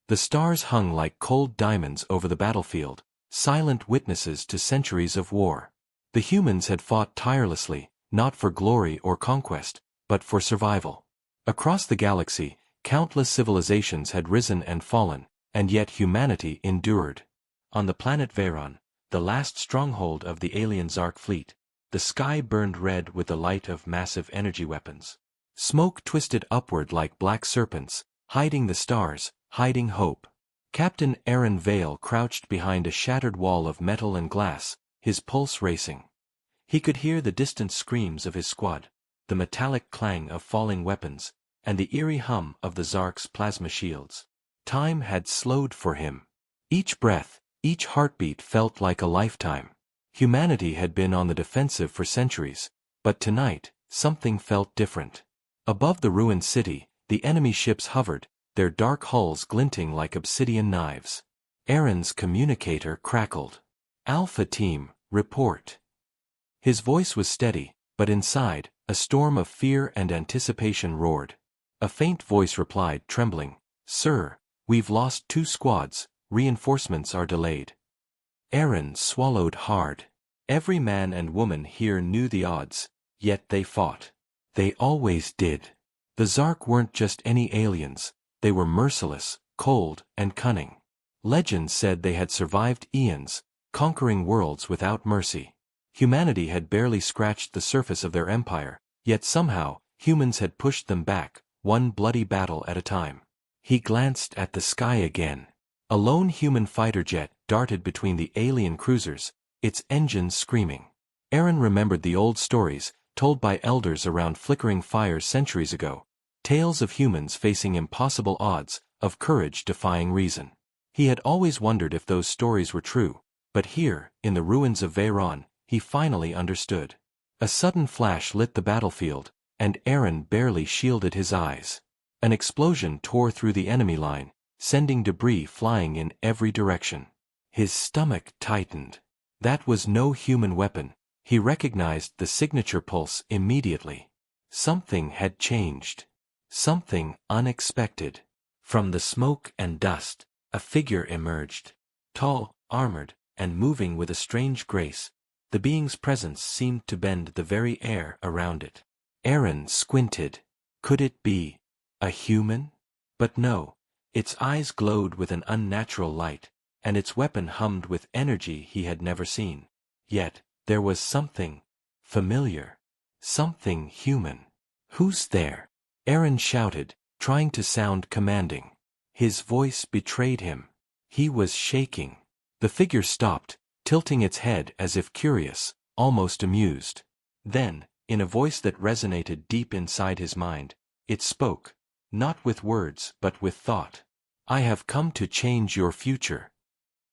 The stars hung like cold diamonds over the battlefield, silent witnesses to centuries of war. The humans had fought tirelessly, not for glory or conquest, but for survival. Across the galaxy, countless civilizations had risen and fallen, and yet humanity endured. On the planet Veyron, the last stronghold of the alien Zark fleet, the sky burned red with the light of massive energy weapons. Smoke twisted upward like black serpents, hiding the stars, hiding hope. Captain Aaron Vale crouched behind a shattered wall of metal and glass, his pulse racing. He could hear the distant screams of his squad, the metallic clang of falling weapons, and the eerie hum of the Zark's plasma shields. Time had slowed for him. Each breath, each heartbeat felt like a lifetime. Humanity had been on the defensive for centuries, but tonight, something felt different. Above the ruined city, the enemy ships hovered, their dark hulls glinting like obsidian knives. Aaron's communicator crackled. "Alpha Team, report." His voice was steady, but inside, a storm of fear and anticipation roared. A faint voice replied, trembling, "Sir, we've lost 2 squads, reinforcements are delayed." Aaron swallowed hard. Every man and woman here knew the odds, yet they fought. They always did. The Zark weren't just any aliens, they were merciless, cold, and cunning. Legend said they had survived eons, conquering worlds without mercy. Humanity had barely scratched the surface of their empire, yet somehow, humans had pushed them back, one bloody battle at a time. He glanced at the sky again. A lone human fighter jet darted between the alien cruisers, its engines screaming. Aaron remembered the old stories, told by elders around flickering fires centuries ago, tales of humans facing impossible odds, of courage defying reason. He had always wondered if those stories were true, but here, in the ruins of Veyron, he finally understood. A sudden flash lit the battlefield, and Aaron barely shielded his eyes. An explosion tore through the enemy line, sending debris flying in every direction. His stomach tightened. That was no human weapon. He recognized the signature pulse immediately. Something had changed. Something unexpected. From the smoke and dust, a figure emerged. Tall, armored, and moving with a strange grace, the being's presence seemed to bend the very air around it. Aaron squinted. Could it be a human? But no. Its eyes glowed with an unnatural light, and its weapon hummed with energy he had never seen. Yet, there was something familiar. Something human. "Who's there?" Aaron shouted, trying to sound commanding. His voice betrayed him. He was shaking. The figure stopped, tilting its head as if curious, almost amused. Then, in a voice that resonated deep inside his mind, it spoke, not with words but with thought. "I have come to change your future."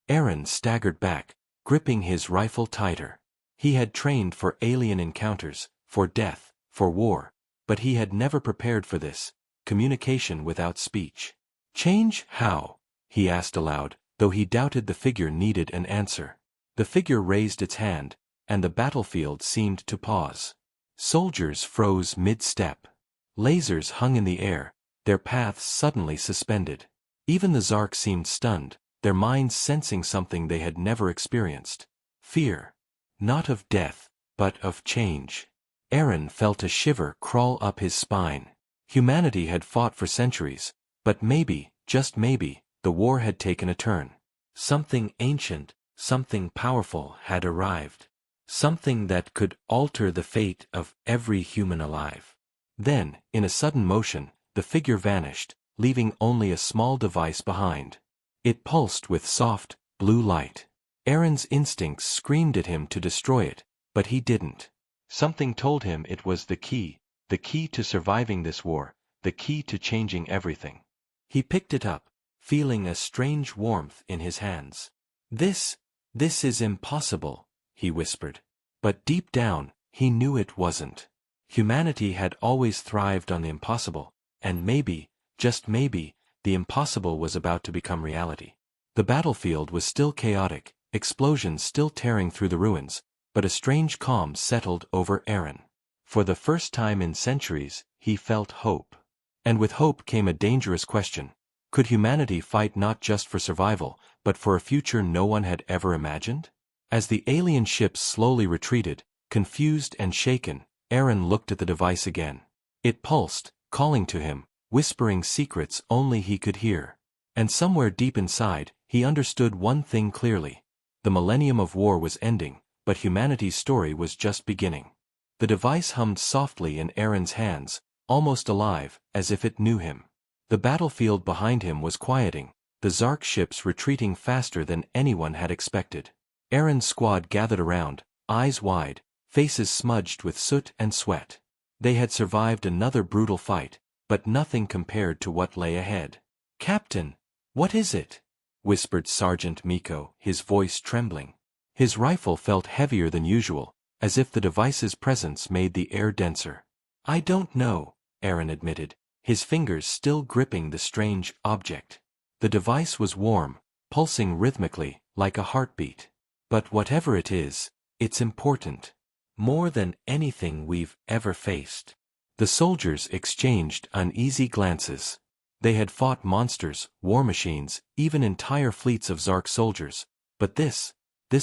Aaron staggered back, gripping his rifle tighter. He had trained for alien encounters, for death, for war, but he had never prepared for this, communication without speech. "Change how?" he asked aloud, though he doubted the figure needed an answer. The figure raised its hand, and the battlefield seemed to pause. Soldiers froze mid-step. Lasers hung in the air, their paths suddenly suspended. Even the Zark seemed stunned, their minds sensing something they had never experienced. Fear. Not of death, but of change. Aaron felt a shiver crawl up his spine. Humanity had fought for centuries, but maybe, just maybe, the war had taken a turn. Something ancient, something powerful had arrived. Something that could alter the fate of every human alive. Then, in a sudden motion, the figure vanished, leaving only a small device behind. It pulsed with soft, blue light. Aaron's instincts screamed at him to destroy it, but he didn't. Something told him it was the key to surviving this war, the key to changing everything. He picked it up, feeling a strange warmth in his hands. This is impossible," he whispered. But deep down, he knew it wasn't. Humanity had always thrived on the impossible, and maybe, just maybe, the impossible was about to become reality. The battlefield was still chaotic, explosions still tearing through the ruins, but a strange calm settled over Aaron. For the first time in centuries, he felt hope. And with hope came a dangerous question. Could humanity fight not just for survival, but for a future no one had ever imagined? As the alien ships slowly retreated, confused and shaken, Aaron looked at the device again. It pulsed, calling to him, whispering secrets only he could hear. And somewhere deep inside, he understood one thing clearly. The millennium of war was ending, but humanity's story was just beginning. The device hummed softly in Aaron's hands, almost alive, as if it knew him. The battlefield behind him was quieting, the Zark ships retreating faster than anyone had expected. Aaron's squad gathered around, eyes wide, faces smudged with soot and sweat. They had survived another brutal fight, but nothing compared to what lay ahead. "Captain, what is it?" whispered Sergeant Miko, his voice trembling. His rifle felt heavier than usual, as if the device's presence made the air denser. "I don't know," Aaron admitted, his fingers still gripping the strange object. The device was warm, pulsing rhythmically, like a heartbeat. "But whatever it is, it's important. More than anything we've ever faced." The soldiers exchanged uneasy glances. They had fought monsters, war machines, even entire fleets of Zark soldiers, but this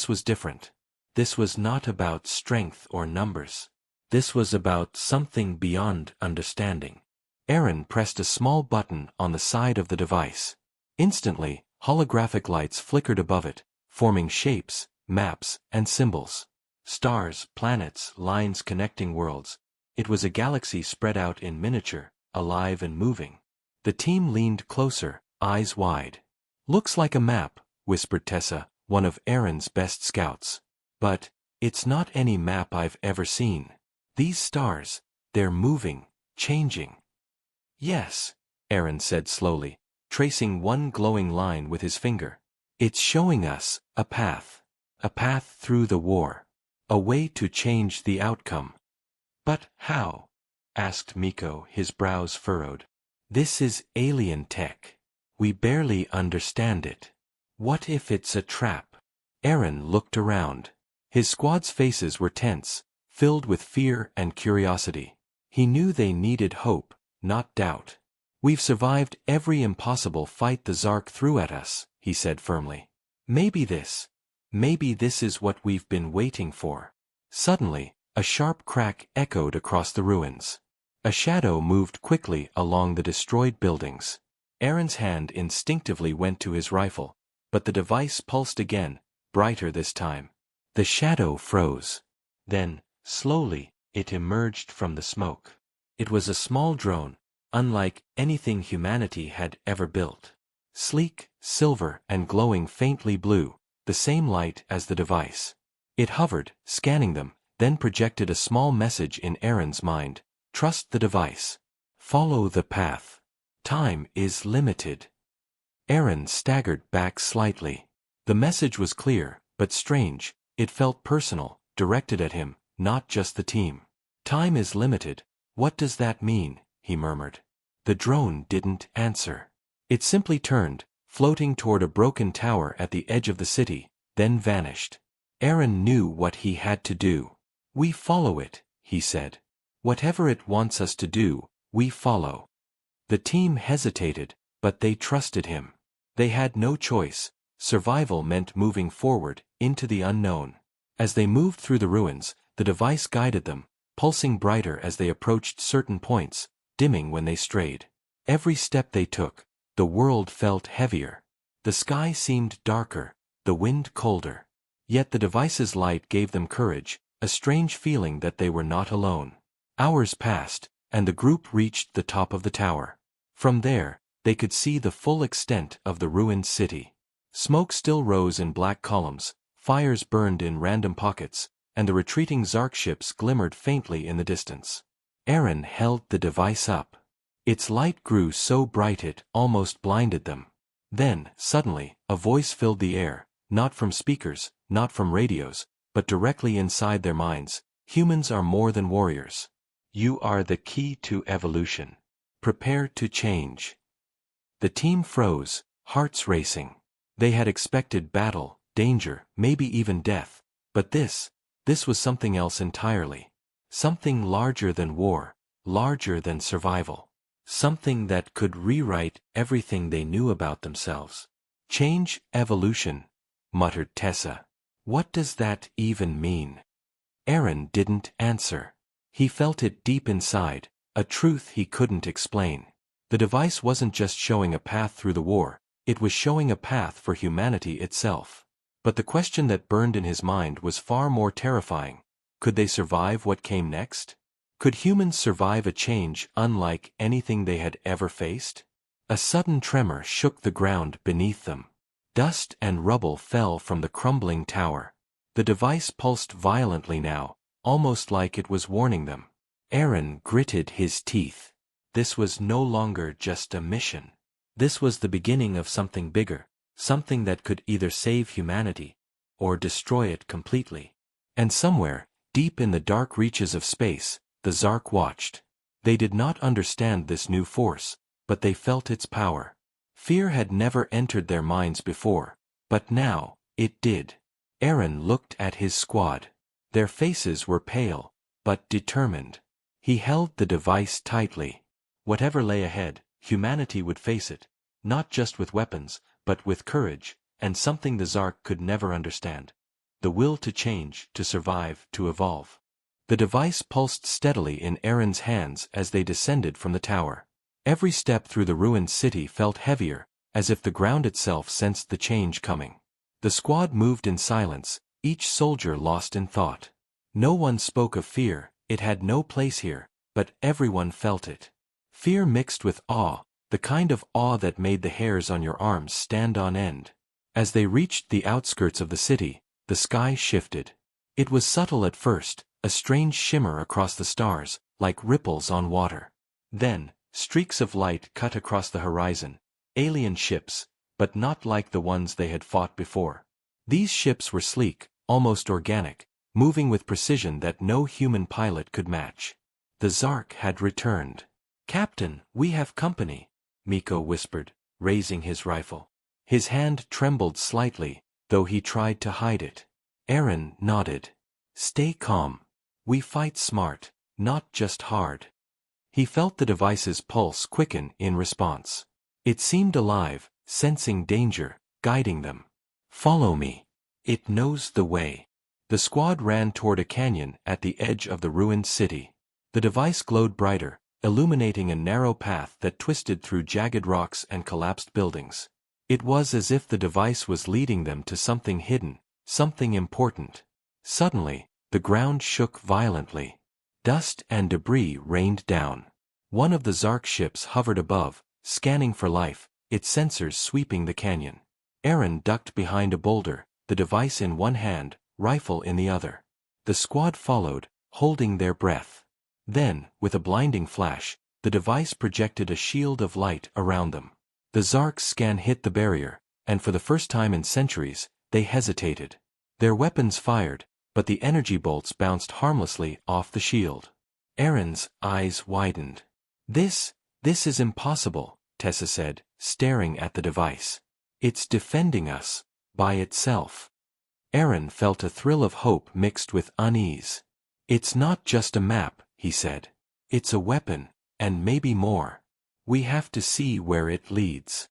was different. This was not about strength or numbers. This was about something beyond understanding. Aaron pressed a small button on the side of the device. Instantly, holographic lights flickered above it, forming shapes, maps, and symbols. Stars, planets, lines connecting worlds. It was a galaxy spread out in miniature, alive and moving. The team leaned closer, eyes wide. "Looks like a map," whispered Tessa, one of Aaron's best scouts. "But it's not any map I've ever seen. These stars, they're moving, changing." "Yes," Aaron said slowly, tracing one glowing line with his finger. "It's showing us a path through the war. A way to change the outcome." "But how?" asked Miko, his brows furrowed. "This is alien tech. We barely understand it. What if it's a trap?" Aaron looked around. His squad's faces were tense, filled with fear and curiosity. He knew they needed hope, not doubt. "We've survived every impossible fight the Zark threw at us," he said firmly. Maybe this is what we've been waiting for." Suddenly, a sharp crack echoed across the ruins. A shadow moved quickly along the destroyed buildings. Aaron's hand instinctively went to his rifle, but the device pulsed again, brighter this time. The shadow froze. Then, slowly, it emerged from the smoke. It was a small drone, unlike anything humanity had ever built. Sleek, silver, and glowing faintly blue, the same light as the device. It hovered, scanning them, then projected a small message in Aaron's mind. "Trust the device. Follow the path. Time is limited." Aaron staggered back slightly. The message was clear, but strange. It felt personal, directed at him, not just the team. "Time is limited. What does that mean?" he murmured. The drone didn't answer. It simply turned, floating toward a broken tower at the edge of the city, then vanished. Aaron knew what he had to do. "We follow it," he said. "Whatever it wants us to do, we follow." The team hesitated, but they trusted him. They had no choice. Survival meant moving forward, into the unknown. As they moved through the ruins, the device guided them, pulsing brighter as they approached certain points, dimming when they strayed. Every step they took, the world felt heavier. The sky seemed darker, the wind colder. Yet the device's light gave them courage, a strange feeling that they were not alone. Hours passed, and the group reached the top of the tower. From there, they could see the full extent of the ruined city. Smoke still rose in black columns, fires burned in random pockets, and the retreating Zark ships glimmered faintly in the distance. Aaron held the device up. Its light grew so bright it almost blinded them. Then, suddenly, a voice filled the air, not from speakers, not from radios, but directly inside their minds. "Humans are more than warriors. You are the key to evolution. Prepare to change." The team froze, hearts racing. They had expected battle, danger, maybe even death, but this was something else entirely. Something larger than war, larger than survival. Something that could rewrite everything they knew about themselves. Change, evolution, muttered Tessa. What does that even mean? Aaron didn't answer. He felt it deep inside, a truth he couldn't explain. The device wasn't just showing a path through the war, it was showing a path for humanity itself. But the question that burned in his mind was far more terrifying. Could they survive what came next? Could humans survive a change unlike anything they had ever faced? A sudden tremor shook the ground beneath them. Dust and rubble fell from the crumbling tower. The device pulsed violently now, almost like it was warning them. Aaron gritted his teeth. This was no longer just a mission. This was the beginning of something bigger, something that could either save humanity or destroy it completely. And somewhere, deep in the dark reaches of space, the Zark watched. They did not understand this new force, but they felt its power. Fear had never entered their minds before, but now, it did. Aaron looked at his squad. Their faces were pale, but determined. He held the device tightly. Whatever lay ahead, humanity would face it, not just with weapons, but with courage, and something the Zark could never understand. The will to change, to survive, to evolve. The device pulsed steadily in Aaron's hands as they descended from the tower. Every step through the ruined city felt heavier, as if the ground itself sensed the change coming. The squad moved in silence, each soldier lost in thought. No one spoke of fear, it had no place here, but everyone felt it. Fear mixed with awe, the kind of awe that made the hairs on your arms stand on end. As they reached the outskirts of the city, the sky shifted. It was subtle at first, a strange shimmer across the stars, like ripples on water. Then, streaks of light cut across the horizon, alien ships, but not like the ones they had fought before. These ships were sleek, almost organic, moving with precision that no human pilot could match. The Zark had returned. "Captain, we have company," Miko whispered, raising his rifle. His hand trembled slightly, though he tried to hide it. Aaron nodded. "Stay calm. We fight smart, not just hard." He felt the device's pulse quicken in response. It seemed alive, sensing danger, guiding them. "Follow me. It knows the way." The squad ran toward a canyon at the edge of the ruined city. The device glowed brighter, illuminating a narrow path that twisted through jagged rocks and collapsed buildings. It was as if the device was leading them to something hidden, something important. Suddenly, the ground shook violently. Dust and debris rained down. One of the Zark ships hovered above, scanning for life, its sensors sweeping the canyon. Aaron ducked behind a boulder, the device in one hand, rifle in the other. The squad followed, holding their breath. Then, with a blinding flash, the device projected a shield of light around them. The Zark's scan hit the barrier, and for the first time in centuries, they hesitated. Their weapons fired, but the energy bolts bounced harmlessly off the shield. Aaron's eyes widened. This is impossible," Tessa said, staring at the device. "It's defending us, by itself." Aaron felt a thrill of hope mixed with unease. "It's not just a map," he said. "It's a weapon, and maybe more. We have to see where it leads."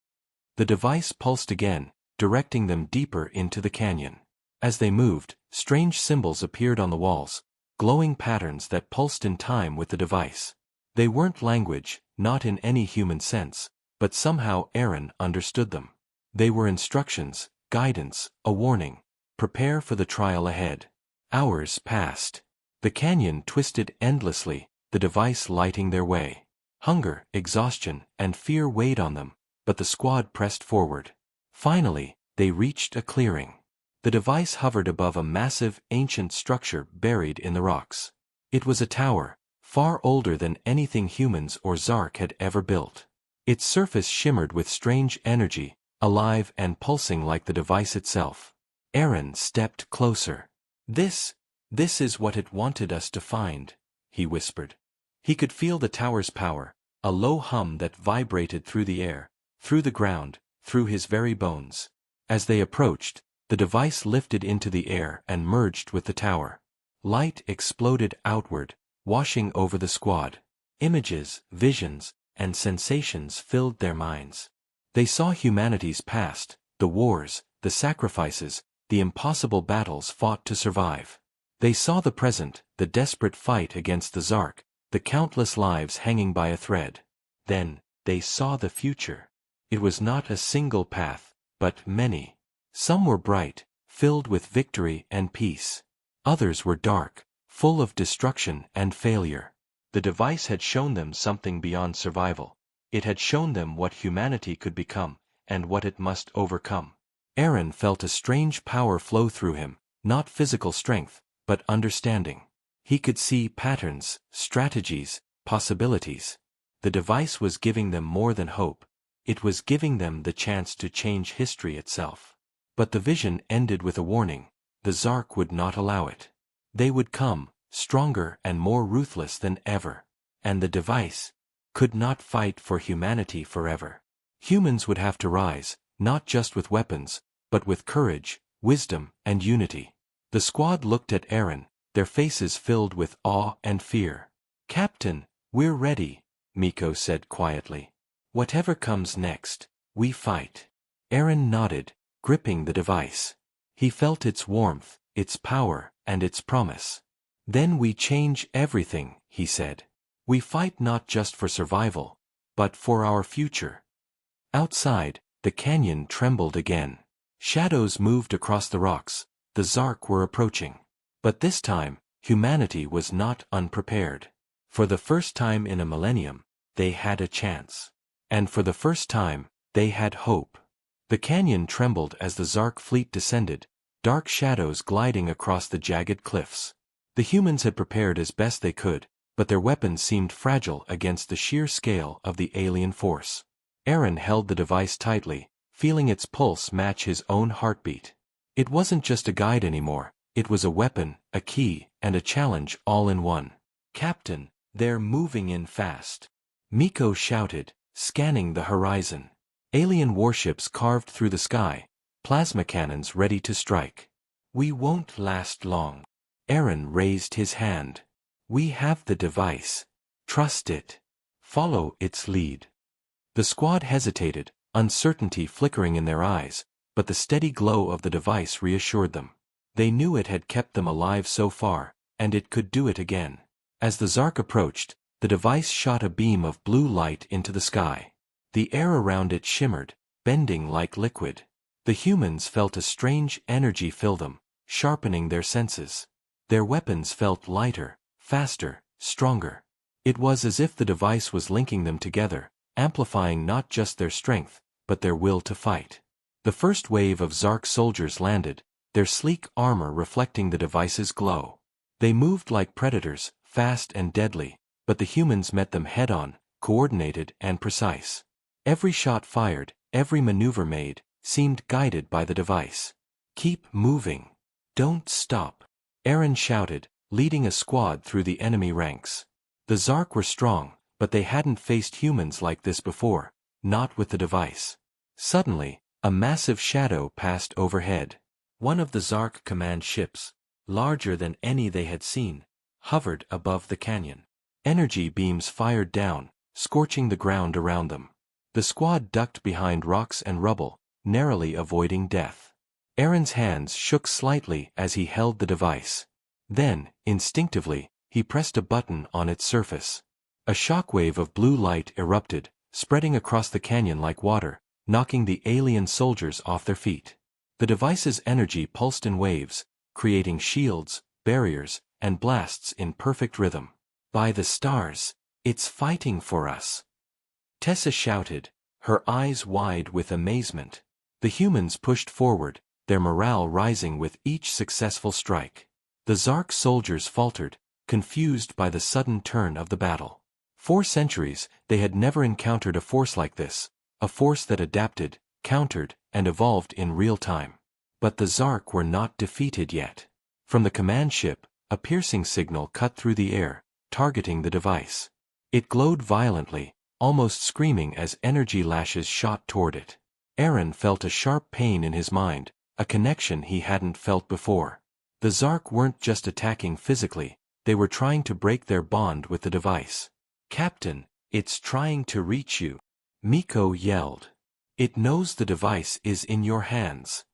The device pulsed again, directing them deeper into the canyon. As they moved, strange symbols appeared on the walls, glowing patterns that pulsed in time with the device. They weren't language, not in any human sense, but somehow Aaron understood them. They were instructions, guidance, a warning. Prepare for the trial ahead. Hours passed. The canyon twisted endlessly, the device lighting their way. Hunger, exhaustion, and fear weighed on them, but the squad pressed forward. Finally, they reached a clearing. The device hovered above a massive, ancient structure buried in the rocks. It was a tower, far older than anything humans or Zark had ever built. Its surface shimmered with strange energy, alive and pulsing like the device itself. Aaron stepped closer. This is what it wanted us to find," he whispered. He could feel the tower's power, a low hum that vibrated through the air, through the ground, through his very bones. As they approached, the device lifted into the air and merged with the tower. Light exploded outward, washing over the squad. Images, visions, and sensations filled their minds. They saw humanity's past, the wars, the sacrifices, the impossible battles fought to survive. They saw the present, the desperate fight against the Zark, the countless lives hanging by a thread. Then, they saw the future. It was not a single path, but many. Some were bright, filled with victory and peace. Others were dark, full of destruction and failure. The device had shown them something beyond survival. It had shown them what humanity could become, and what it must overcome. Aaron felt a strange power flow through him, not physical strength, but understanding. He could see patterns, strategies, possibilities. The device was giving them more than hope. It was giving them the chance to change history itself. But the vision ended with a warning. The Zark would not allow it. They would come, stronger and more ruthless than ever. And the device could not fight for humanity forever. Humans would have to rise, not just with weapons, but with courage, wisdom, and unity. The squad looked at Aaron, their faces filled with awe and fear. "Captain, we're ready," Miko said quietly. "Whatever comes next, we fight." Aaron nodded, gripping the device. He felt its warmth, its power, and its promise. "Then we change everything," he said. "We fight not just for survival, but for our future." Outside, the canyon trembled again. Shadows moved across the rocks. The Zark were approaching. But this time, humanity was not unprepared. For the first time in a millennium, they had a chance. And for the first time, they had hope. The canyon trembled as the Zark fleet descended, dark shadows gliding across the jagged cliffs. The humans had prepared as best they could, but their weapons seemed fragile against the sheer scale of the alien force. Aaron held the device tightly, feeling its pulse match his own heartbeat. It wasn't just a guide anymore, it was a weapon, a key, and a challenge all in one. "Captain, they're moving in fast," Miko shouted, scanning the horizon. Alien warships carved through the sky, plasma cannons ready to strike. "We won't last long." Aaron raised his hand. "We have the device. Trust it. Follow its lead." The squad hesitated, uncertainty flickering in their eyes, but the steady glow of the device reassured them. They knew it had kept them alive so far, and it could do it again. As the Zark approached, the device shot a beam of blue light into the sky. The air around it shimmered, bending like liquid. The humans felt a strange energy fill them, sharpening their senses. Their weapons felt lighter, faster, stronger. It was as if the device was linking them together, amplifying not just their strength, but their will to fight. The first wave of Zark soldiers landed, their sleek armor reflecting the device's glow. They moved like predators, fast and deadly, but the humans met them head-on, coordinated and precise. Every shot fired, every maneuver made, seemed guided by the device. "Keep moving. Don't stop," Aaron shouted, leading a squad through the enemy ranks. The Zark were strong, but they hadn't faced humans like this before, not with the device. Suddenly, a massive shadow passed overhead. One of the Zark command ships, larger than any they had seen, hovered above the canyon. Energy beams fired down, scorching the ground around them. The squad ducked behind rocks and rubble, narrowly avoiding death. Aaron's hands shook slightly as he held the device. Then, instinctively, he pressed a button on its surface. A shockwave of blue light erupted, spreading across the canyon like water, knocking the alien soldiers off their feet. The device's energy pulsed in waves, creating shields, barriers, and blasts in perfect rhythm. "By the stars, it's fighting for us," Tessa shouted, her eyes wide with amazement. The humans pushed forward, their morale rising with each successful strike. The Zark soldiers faltered, confused by the sudden turn of the battle. For centuries, they had never encountered a force like this, a force that adapted, countered, and evolved in real time. But the Zark were not defeated yet. From the command ship, a piercing signal cut through the air, targeting the device. It glowed violently, almost screaming as energy lashes shot toward it. Aaron felt a sharp pain in his mind, a connection he hadn't felt before. The Zark weren't just attacking physically, they were trying to break their bond with the device. "Captain, It's trying to reach you. Miko yelled. It knows the device is in your hands.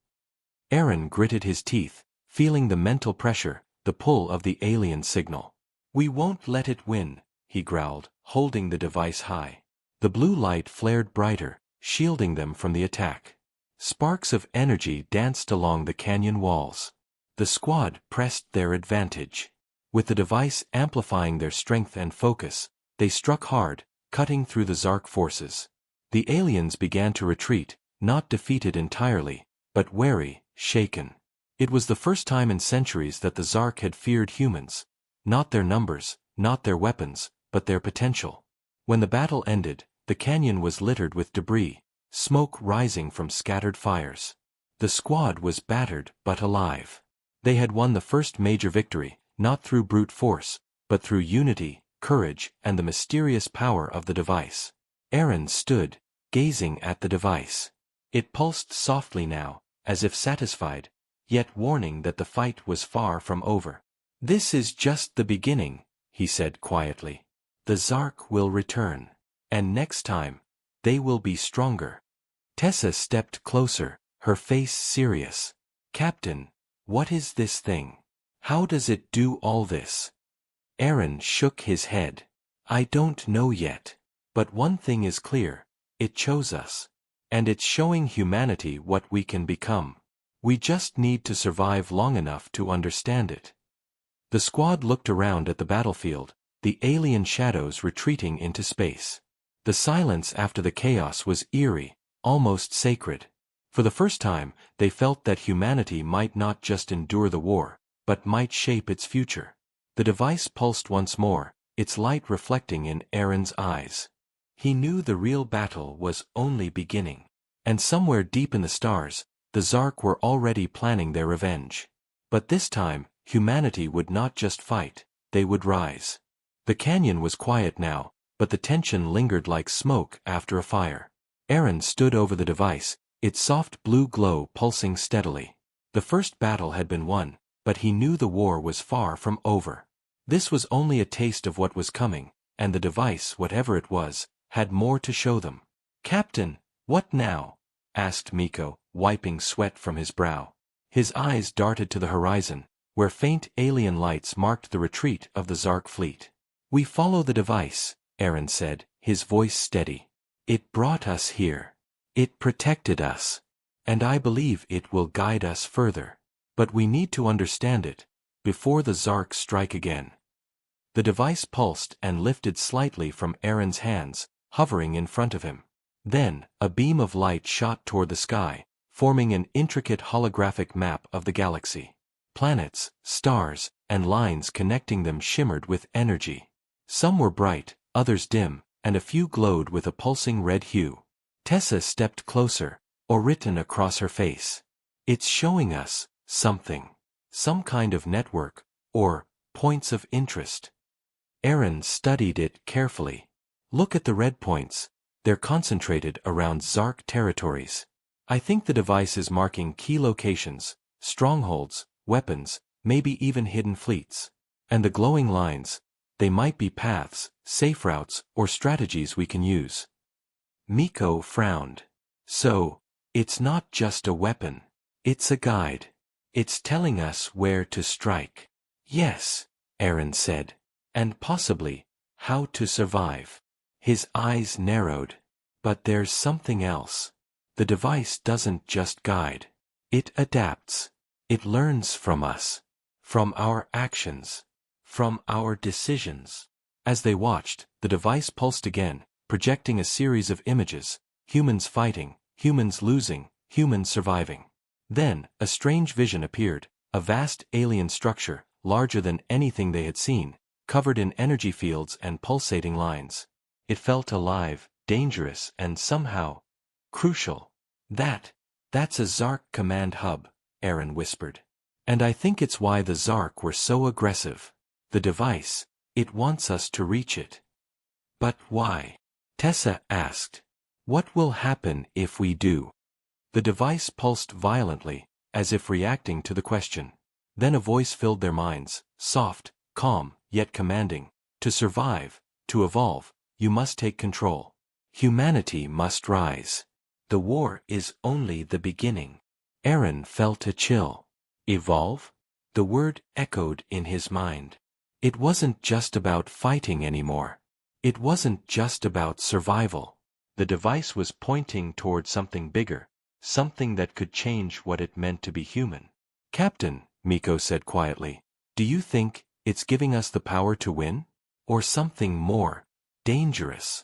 Aaron gritted his teeth, feeling the mental pressure, the pull of the alien signal. We won't let it win, he growled, holding the device high. The blue light flared brighter, shielding them from the attack. Sparks of energy danced along the canyon walls. The squad pressed their advantage. With the device amplifying their strength and focus, they struck hard, cutting through the Zark forces. The aliens began to retreat, not defeated entirely, but wary, shaken. It was the first time in centuries that the Zark had feared humans. Not their numbers, not their weapons, but their potential. When the battle ended, the canyon was littered with debris, smoke rising from scattered fires. The squad was battered but alive. They had won the first major victory, not through brute force, but through unity, courage, and the mysterious power of the device. Aaron stood, gazing at the device. It pulsed softly now, as if satisfied, yet warning that the fight was far from over. This is just the beginning, he said quietly. The Zark will return. And next time, they will be stronger. Tessa stepped closer, her face serious. Captain, what is this thing? How does it do all this? Aaron shook his head. I don't know yet. But one thing is clear, it chose us. And it's showing humanity what we can become. We just need to survive long enough to understand it. The squad looked around at the battlefield, the alien shadows retreating into space. The silence after the chaos was eerie, almost sacred. For the first time, they felt that humanity might not just endure the war, but might shape its future. The device pulsed once more, its light reflecting in Aaron's eyes. He knew the real battle was only beginning. And somewhere deep in the stars, the Zark were already planning their revenge. But this time, humanity would not just fight, they would rise. The canyon was quiet now, but the tension lingered like smoke after a fire. Aaron stood over the device, its soft blue glow pulsing steadily. The first battle had been won, but he knew the war was far from over. This was only a taste of what was coming, and the device, whatever it was, had more to show them. Captain, what now? Asked Miko, wiping sweat from his brow. His eyes darted to the horizon, where faint alien lights marked the retreat of the Zark fleet. We follow the device, Aaron said, his voice steady. It brought us here. It protected us. And I believe it will guide us further. But we need to understand it, before the Zark strike again. The device pulsed and lifted slightly from Aaron's hands, hovering in front of him. Then, a beam of light shot toward the sky, forming an intricate holographic map of the galaxy. Planets, stars, and lines connecting them shimmered with energy. Some were bright, others dim, and a few glowed with a pulsing red hue. Tessa stepped closer, written across her face. It's showing us something. Some kind of network, or points of interest. Aaron studied it carefully. Look at the red points. They're concentrated around Zark territories. I think the device is marking key locations, strongholds, weapons, maybe even hidden fleets. And the glowing lines, they might be paths, safe routes, or strategies we can use. Miko frowned. So, it's not just a weapon. It's a guide. It's telling us where to strike. Yes, Aaron said. And possibly, how to survive. His eyes narrowed. But there's something else. The device doesn't just guide. It adapts. It learns from us. From our actions. From our decisions. As they watched, the device pulsed again, projecting a series of images, humans fighting, humans losing, humans surviving. Then, a strange vision appeared, a vast alien structure, larger than anything they had seen, covered in energy fields and pulsating lines. It felt alive, dangerous, and somehow crucial. That's a Zark command hub, Aaron whispered. And I think it's why the Zark were so aggressive. The device, it wants us to reach it. But why? Tessa asked. What will happen if we do? The device pulsed violently, as if reacting to the question. Then a voice filled their minds, soft, calm, yet commanding. To survive, to evolve, You must take control. Humanity must rise. The war is only the beginning. Aaron felt a chill. Evolve? The word echoed in his mind. It wasn't just about fighting anymore. It wasn't just about survival. The device was pointing toward something bigger, something that could change what it meant to be human. Captain, Miko said quietly, do you think it's giving us the power to win? Or something more dangerous?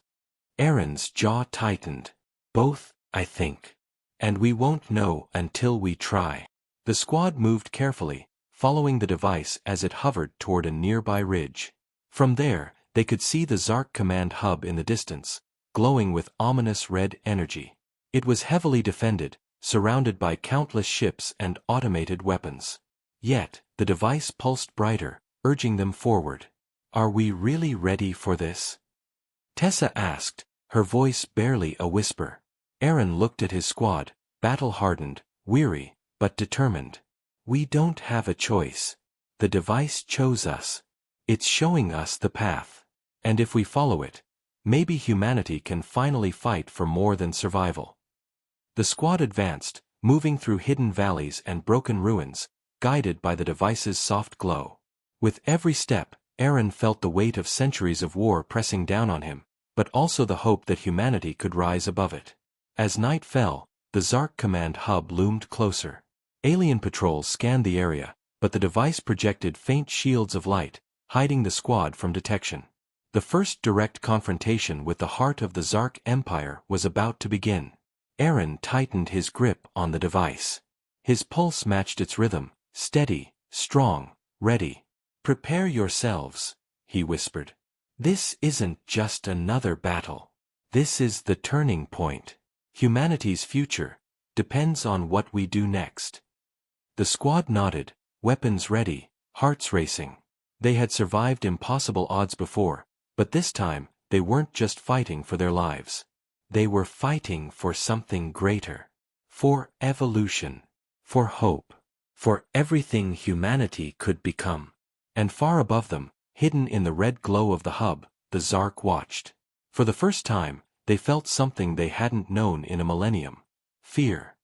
Aaron's jaw tightened. Both, I think. And we won't know until we try. The squad moved carefully, following the device as it hovered toward a nearby ridge. From there, they could see the Zark command hub in the distance, glowing with ominous red energy. It was heavily defended, surrounded by countless ships and automated weapons. Yet, the device pulsed brighter, urging them forward. Are we really ready for this? Tessa asked, her voice barely a whisper. Aaron looked at his squad, battle-hardened, weary, but determined. We don't have a choice. The device chose us. It's showing us the path. And if we follow it, maybe humanity can finally fight for more than survival. The squad advanced, moving through hidden valleys and broken ruins, guided by the device's soft glow. With every step, Aaron felt the weight of centuries of war pressing down on him, but also the hope that humanity could rise above it. As night fell, the Zark command hub loomed closer. Alien patrols scanned the area, but the device projected faint shields of light, hiding the squad from detection. The first direct confrontation with the heart of the Zark Empire was about to begin. Aaron tightened his grip on the device. His pulse matched its rhythm, steady, strong, ready. Prepare yourselves, he whispered. This isn't just another battle. This is the turning point. Humanity's future depends on what we do next. The squad nodded, weapons ready, hearts racing. They had survived impossible odds before, but this time, they weren't just fighting for their lives. They were fighting for something greater. For evolution. For hope. For everything humanity could become. And far above them, hidden in the red glow of the hub, the Zark watched. For the first time, they felt something they hadn't known in a millennium. Fear.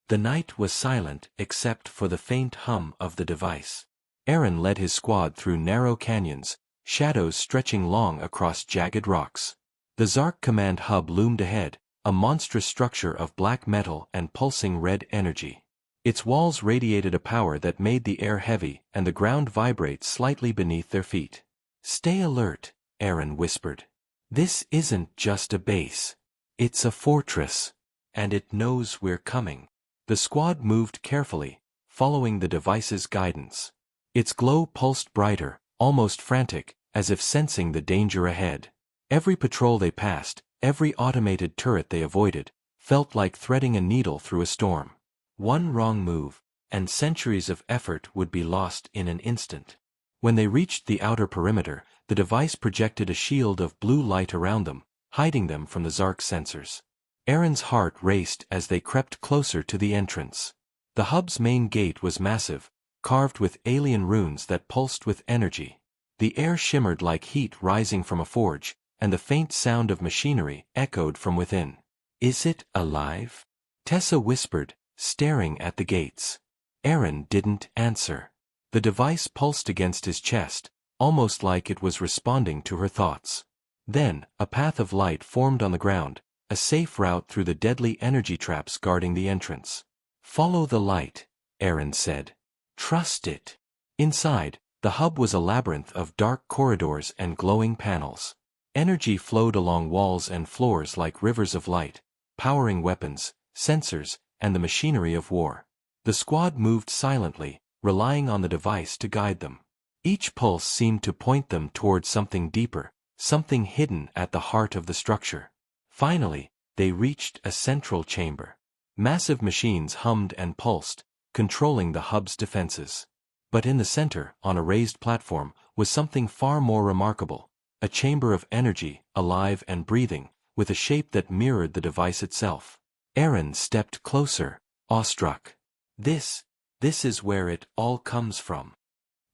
The night was silent except for the faint hum of the device. Aaron led his squad through narrow canyons, shadows stretching long across jagged rocks. The Zark command hub loomed ahead, a monstrous structure of black metal and pulsing red energy. Its walls radiated a power that made the air heavy and the ground vibrate slightly beneath their feet. Stay alert, Aaron whispered. This isn't just a base. It's a fortress. And it knows we're coming. The squad moved carefully, following the device's guidance. Its glow pulsed brighter, almost frantic, as if sensing the danger ahead. Every patrol they passed, every automated turret they avoided, felt like threading a needle through a storm. One wrong move, and centuries of effort would be lost in an instant. When they reached the outer perimeter, the device projected a shield of blue light around them, hiding them from the Zark's sensors. Aaron's heart raced as they crept closer to the entrance. The hub's main gate was massive, carved with alien runes that pulsed with energy. The air shimmered like heat rising from a forge, and the faint sound of machinery echoed from within. Is it alive? Tessa whispered, staring at the gates. Aaron didn't answer. The device pulsed against his chest, almost like it was responding to her thoughts. Then, a path of light formed on the ground, a safe route through the deadly energy traps guarding the entrance. Follow the light, Aaron said. Trust it. Inside, the hub was a labyrinth of dark corridors and glowing panels. Energy flowed along walls and floors like rivers of light, powering weapons, sensors, and the machinery of war. The squad moved silently, relying on the device to guide them. Each pulse seemed to point them toward something deeper, something hidden at the heart of the structure. Finally, they reached a central chamber. Massive machines hummed and pulsed, controlling the hub's defenses. But in the center, on a raised platform, was something far more remarkable, a chamber of energy, alive and breathing, with a shape that mirrored the device itself. Aaron stepped closer, awestruck. This is where it all comes from.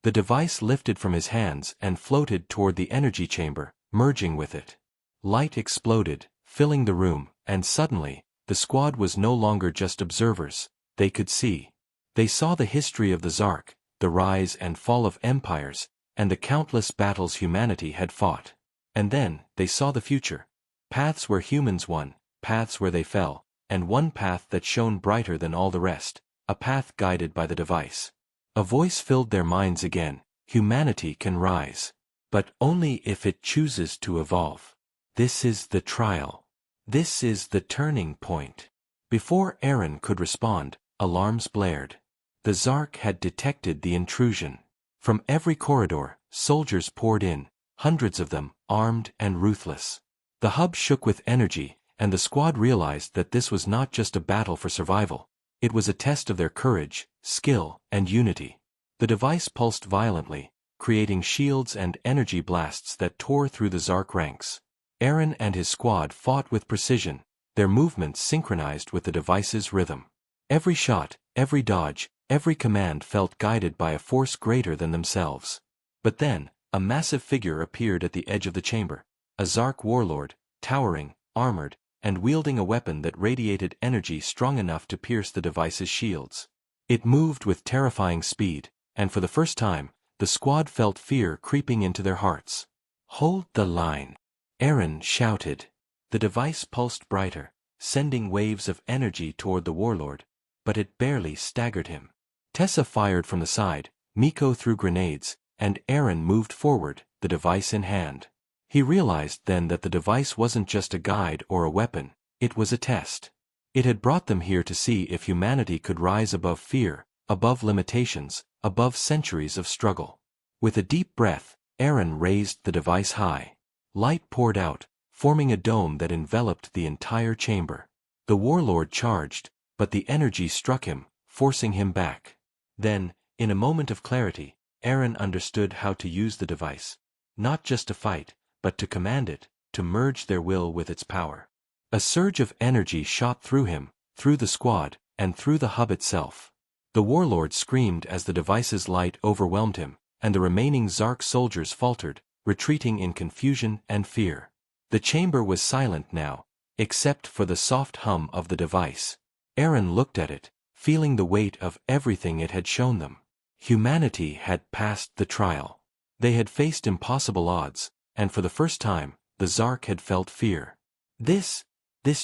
The device lifted from his hands and floated toward the energy chamber, merging with it. Light exploded, filling the room, and suddenly, the squad was no longer just observers. They could see. They saw the history of the Zark, the rise and fall of empires, and the countless battles humanity had fought. And then, they saw the future. Paths where humans won, paths where they fell, and one path that shone brighter than all the rest, a path guided by the device. A voice filled their minds again: humanity can rise. But only if it chooses to evolve. This is the trial. This is the turning point. Before Aaron could respond, alarms blared. The Zark had detected the intrusion. From every corridor, soldiers poured in, hundreds of them, armed and ruthless. The hub shook with energy, and the squad realized that this was not just a battle for survival. It was a test of their courage, skill, and unity. The device pulsed violently, creating shields and energy blasts that tore through the Zark ranks. Aaron and his squad fought with precision, their movements synchronized with the device's rhythm. Every shot, every dodge, every command felt guided by a force greater than themselves. But then, a massive figure appeared at the edge of the chamber, a Zark warlord, towering, armored, and wielding a weapon that radiated energy strong enough to pierce the device's shields. It moved with terrifying speed, and for the first time, the squad felt fear creeping into their hearts. "Hold the line," Aaron shouted. The device pulsed brighter, sending waves of energy toward the warlord, but it barely staggered him. Tessa fired from the side, Miko threw grenades, and Aaron moved forward, the device in hand. He realized then that the device wasn't just a guide or a weapon, it was a test. It had brought them here to see if humanity could rise above fear, above limitations, above centuries of struggle. With a deep breath, Aaron raised the device high. Light poured out, forming a dome that enveloped the entire chamber. The warlord charged, but the energy struck him, forcing him back. Then, in a moment of clarity, Aaron understood how to use the device. Not just to fight, but to command it, to merge their will with its power. A surge of energy shot through him, through the squad, and through the hub itself. The warlord screamed as the device's light overwhelmed him, and the remaining Zark soldiers faltered, retreating in confusion and fear. The chamber was silent now, except for the soft hum of the device. Aaron looked at it, feeling the weight of everything it had shown them. Humanity had passed the trial. They had faced impossible odds, and for the first time, the Zark had felt fear. This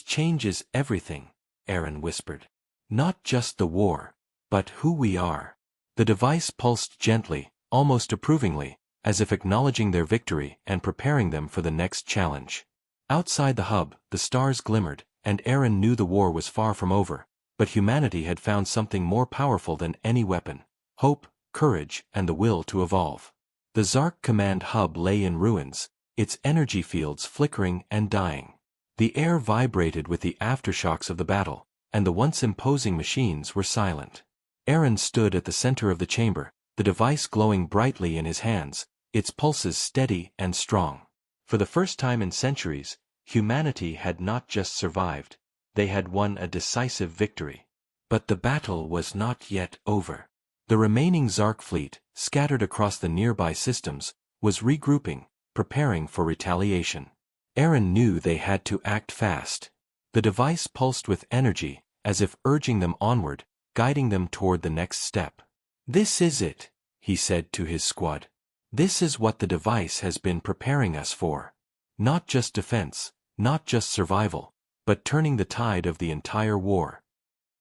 changes everything," Aaron whispered. "Not just the war, but who we are." The device pulsed gently, almost approvingly, as if acknowledging their victory and preparing them for the next challenge. Outside the hub, the stars glimmered, and Aaron knew the war was far from over, but humanity had found something more powerful than any weapon: hope, courage, and the will to evolve. The Zark command hub lay in ruins, its energy fields flickering and dying. The air vibrated with the aftershocks of the battle, and the once imposing machines were silent. Aaron stood at the center of the chamber, the device glowing brightly in his hands, its pulses steady and strong. For the first time in centuries, humanity had not just survived, they had won a decisive victory. But the battle was not yet over. The remaining Zark fleet, scattered across the nearby systems, was regrouping, preparing for retaliation. Aaron knew they had to act fast. The device pulsed with energy, as if urging them onward, guiding them toward the next step. "This is it," he said to his squad. "This is what the device has been preparing us for. Not just defense, not just survival, but turning the tide of the entire war."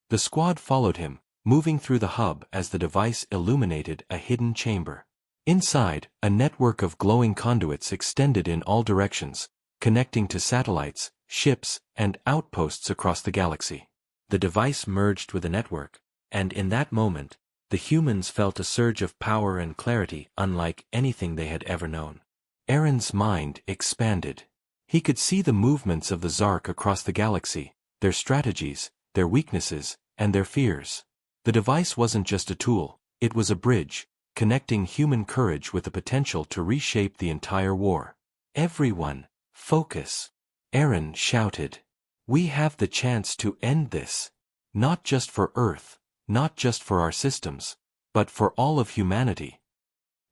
The squad followed him, moving through the hub as the device illuminated a hidden chamber. Inside, a network of glowing conduits extended in all directions, connecting to satellites, ships, and outposts across the galaxy. The device merged with the network, and in that moment, the humans felt a surge of power and clarity unlike anything they had ever known. Aaron's mind expanded. He could see the movements of the Zark across the galaxy, their strategies, their weaknesses, and their fears. The device wasn't just a tool, it was a bridge, connecting human courage with the potential to reshape the entire war. "Everyone, focus," Aaron shouted. "We have the chance to end this. Not just for Earth, not just for our systems, but for all of humanity."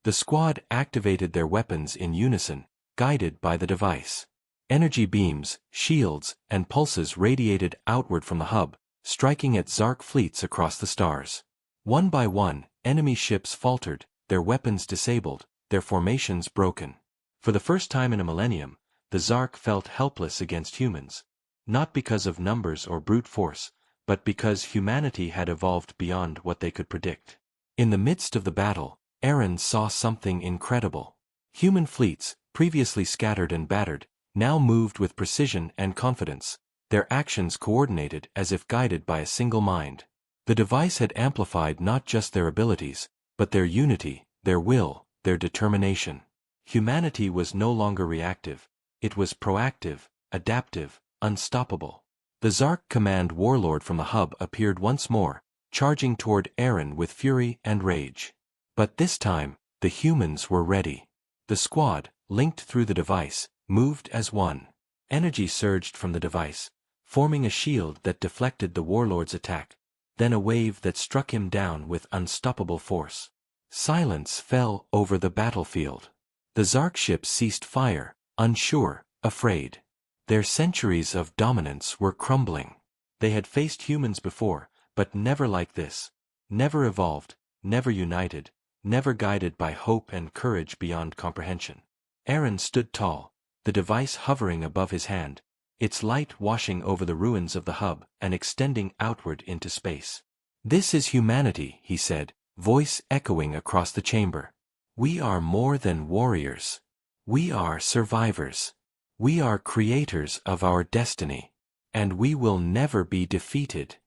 The squad activated their weapons in unison, guided by the device. Energy beams, shields, and pulses radiated outward from the hub, striking at Zark fleets across the stars. One by one, enemy ships faltered, their weapons disabled, their formations broken. For the first time in a millennium, the Zark felt helpless against humans. Not because of numbers or brute force, but because humanity had evolved beyond what they could predict. In the midst of the battle, Aaron saw something incredible. Human fleets, previously scattered and battered, now moved with precision and confidence, their actions coordinated as if guided by a single mind. The device had amplified not just their abilities, but their unity, their will, their determination. Humanity was no longer reactive, it was proactive, adaptive, unstoppable. The Zark command warlord from the hub appeared once more, charging toward Aaron with fury and rage. But this time, the humans were ready. The squad, linked through the device, moved as one. Energy surged from the device, forming a shield that deflected the warlord's attack, then a wave that struck him down with unstoppable force. Silence fell over the battlefield. The Zark ships ceased fire, unsure, afraid. Their centuries of dominance were crumbling. They had faced humans before, but never like this. Never evolved, never united, never guided by hope and courage beyond comprehension. Aaron stood tall, the device hovering above his hand, its light washing over the ruins of the hub and extending outward into space. "This is humanity," he said, voice echoing across the chamber. "We are more than warriors. We are survivors. We are creators of our destiny. And we will never be defeated."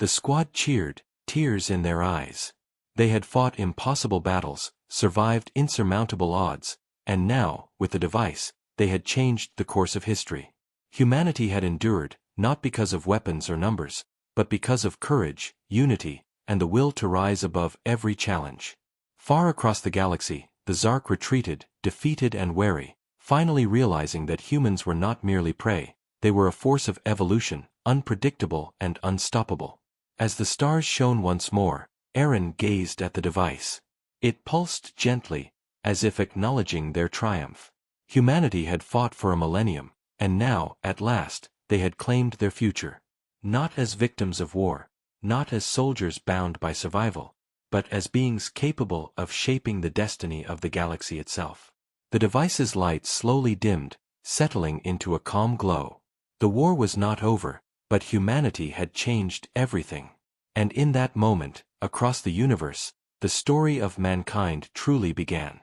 The squad cheered, tears in their eyes. They had fought impossible battles, survived insurmountable odds, and now, with the device, they had changed the course of history. Humanity had endured, not because of weapons or numbers, but because of courage, unity, and the will to rise above every challenge. Far across the galaxy, the Zark retreated, defeated and wary, finally realizing that humans were not merely prey, they were a force of evolution, unpredictable and unstoppable. As the stars shone once more, Aaron gazed at the device. It pulsed gently, as if acknowledging their triumph. Humanity had fought for a millennium, and now, at last, they had claimed their future. Not as victims of war, not as soldiers bound by survival, but as beings capable of shaping the destiny of the galaxy itself. The device's light slowly dimmed, settling into a calm glow. The war was not over, but humanity had changed everything. And in that moment, across the universe, the story of mankind truly began.